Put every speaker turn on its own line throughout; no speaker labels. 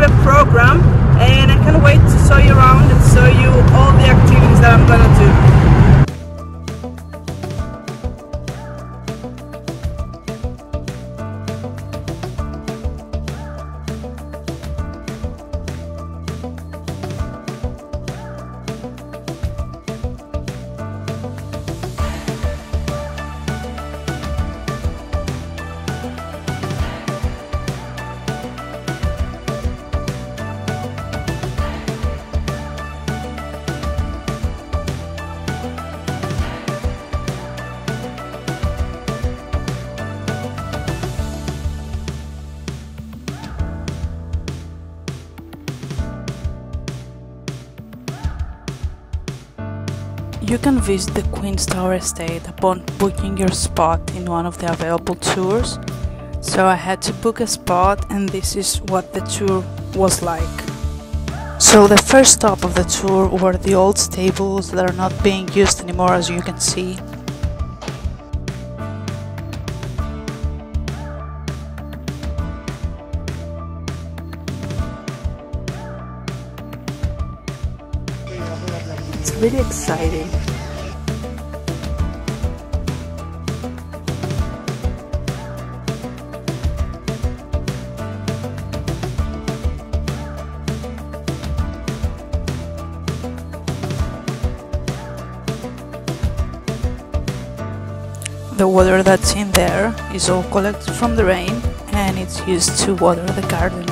the program, and I can't wait to show you around and show you all the activities that I'm gonna do. You can visit the Queen's Tower estate upon booking your spot in one of the available tours. So I had to book a spot, and this is what the tour was like. So the first stop of the tour were the old stables that are not being used anymore, as you can see. It's really exciting. The water that's in there is all collected from the rain, and it's used to water the garden.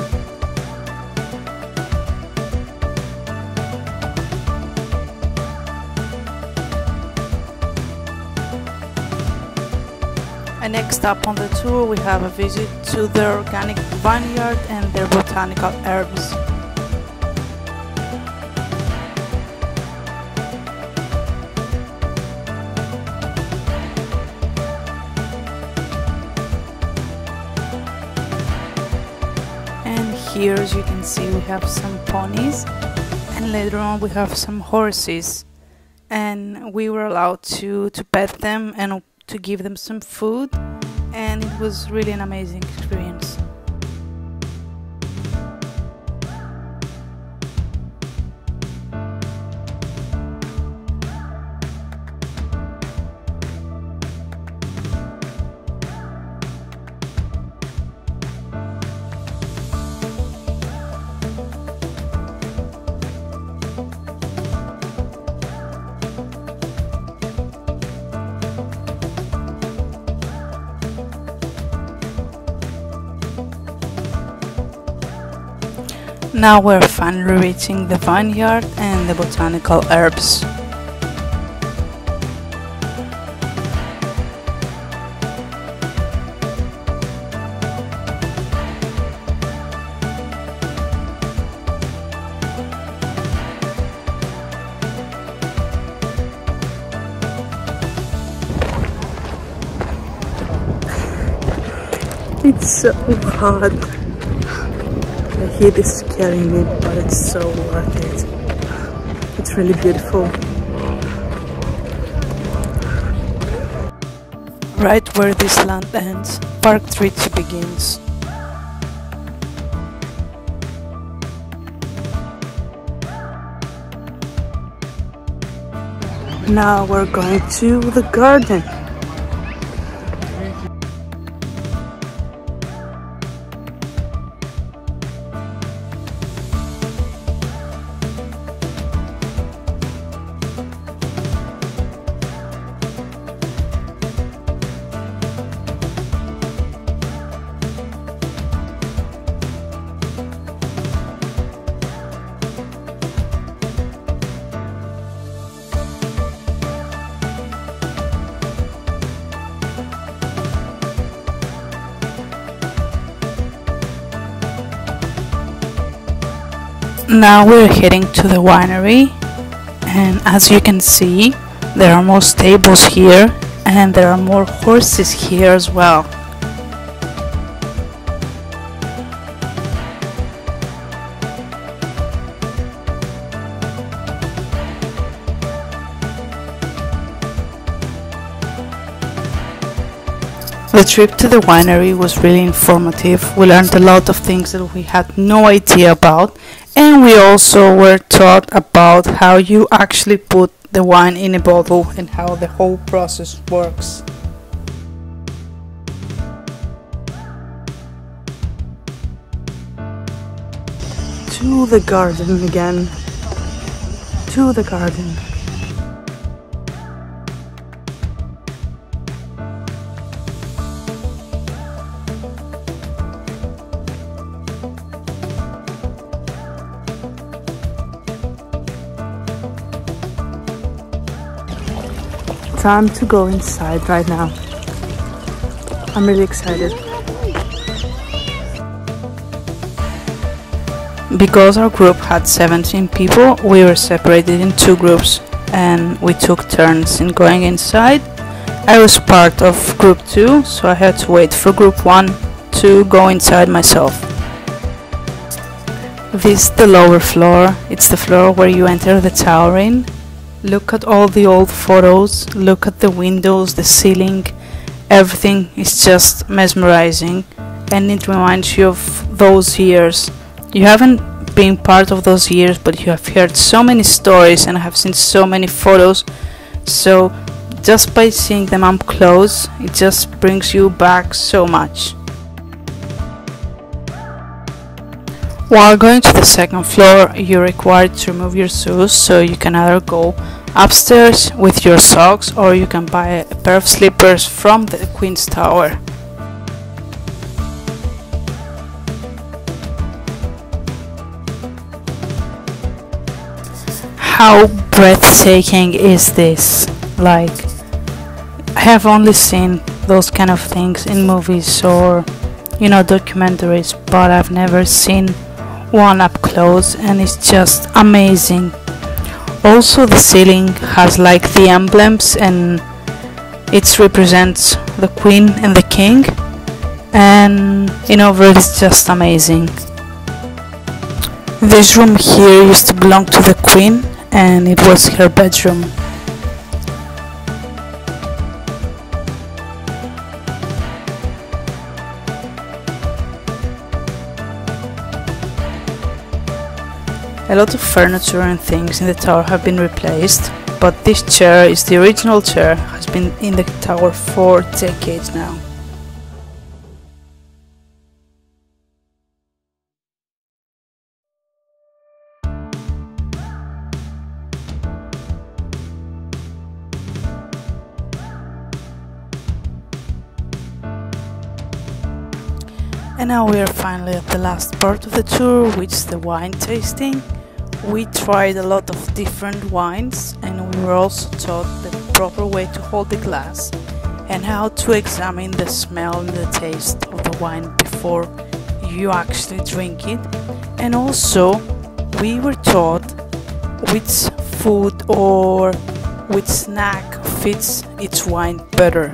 And next up on the tour we have a visit to their organic vineyard and their botanical herbs. And here, as you can see, we have some ponies, and later on we have some horses, and we were allowed to pet them and to give them some food, and it was really an amazing experience. Now we're finally reaching the vineyard and the botanical herbs. It's so hot. The heat is scaring me, but it's so worth it. It's really beautiful. Right where this land ends, Park Tritsi begins. Now we're going to the garden. Now we're heading to the winery, and as you can see, there are more stables here, and there are more horses here as well. The trip to the winery was really informative. We learned a lot of things that we had no idea about, and we also were taught about how you actually put the wine in a bottle and how the whole process works. To the garden again. To the garden. Time to go inside right now. I'm really excited. Because our group had 17 people, we were separated in 2 groups and we took turns in going inside. I was part of group 2, so I had to wait for group 1 to go inside myself. This is the lower floor. It's the floor where you enter the tower in. Look at all the old photos, look at the windows, the ceiling, everything is just mesmerizing, and it reminds you of those years. You haven't been part of those years, but you have heard so many stories and have seen so many photos, so just by seeing them up close, it just brings you back so much. While going to the second floor, you're required to remove your shoes, so you can either go upstairs with your socks or you can buy a pair of slippers from the Queen's Tower. How breathtaking is this? Like, I have only seen those kind of things in movies or, you know, documentaries, but I've never seen one up close, and it's just amazing. Also, the ceiling has like the emblems, and it represents the Queen and the King, and in over it's just amazing. This room here used to belong to the Queen, and it was her bedroom. A lot of furniture and things in the tower have been replaced, but this chair is the original chair, has been in the tower for decades now. And now we are finally at the last part of the tour, which is the wine tasting. We tried a lot of different wines, and we were also taught the proper way to hold the glass and how to examine the smell and the taste of the wine before you actually drink it. And also we were taught which food or which snack fits each wine better.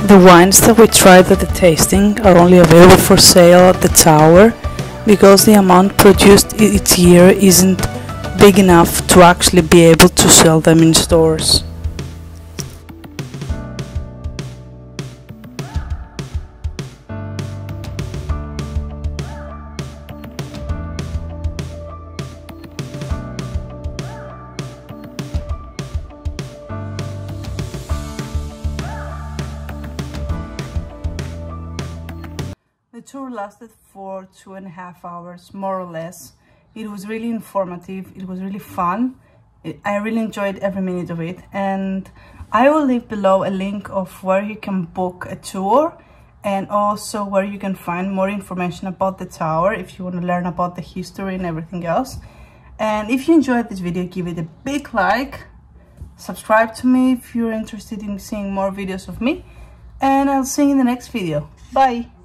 The wines that we tried at the tasting are only available for sale at the tower because the amount produced each year isn't big enough to actually be able to sell them in stores. The tour lasted for 2.5 hours, more or less. It was really informative, it was really fun. I really enjoyed every minute of it, and I will leave below a link of where you can book a tour and also where you can find more information about the tower if you want to learn about the history and everything else. And if you enjoyed this video, give it a big like, subscribe to me if you're interested in seeing more videos of me, and I'll see you in the next video. Bye!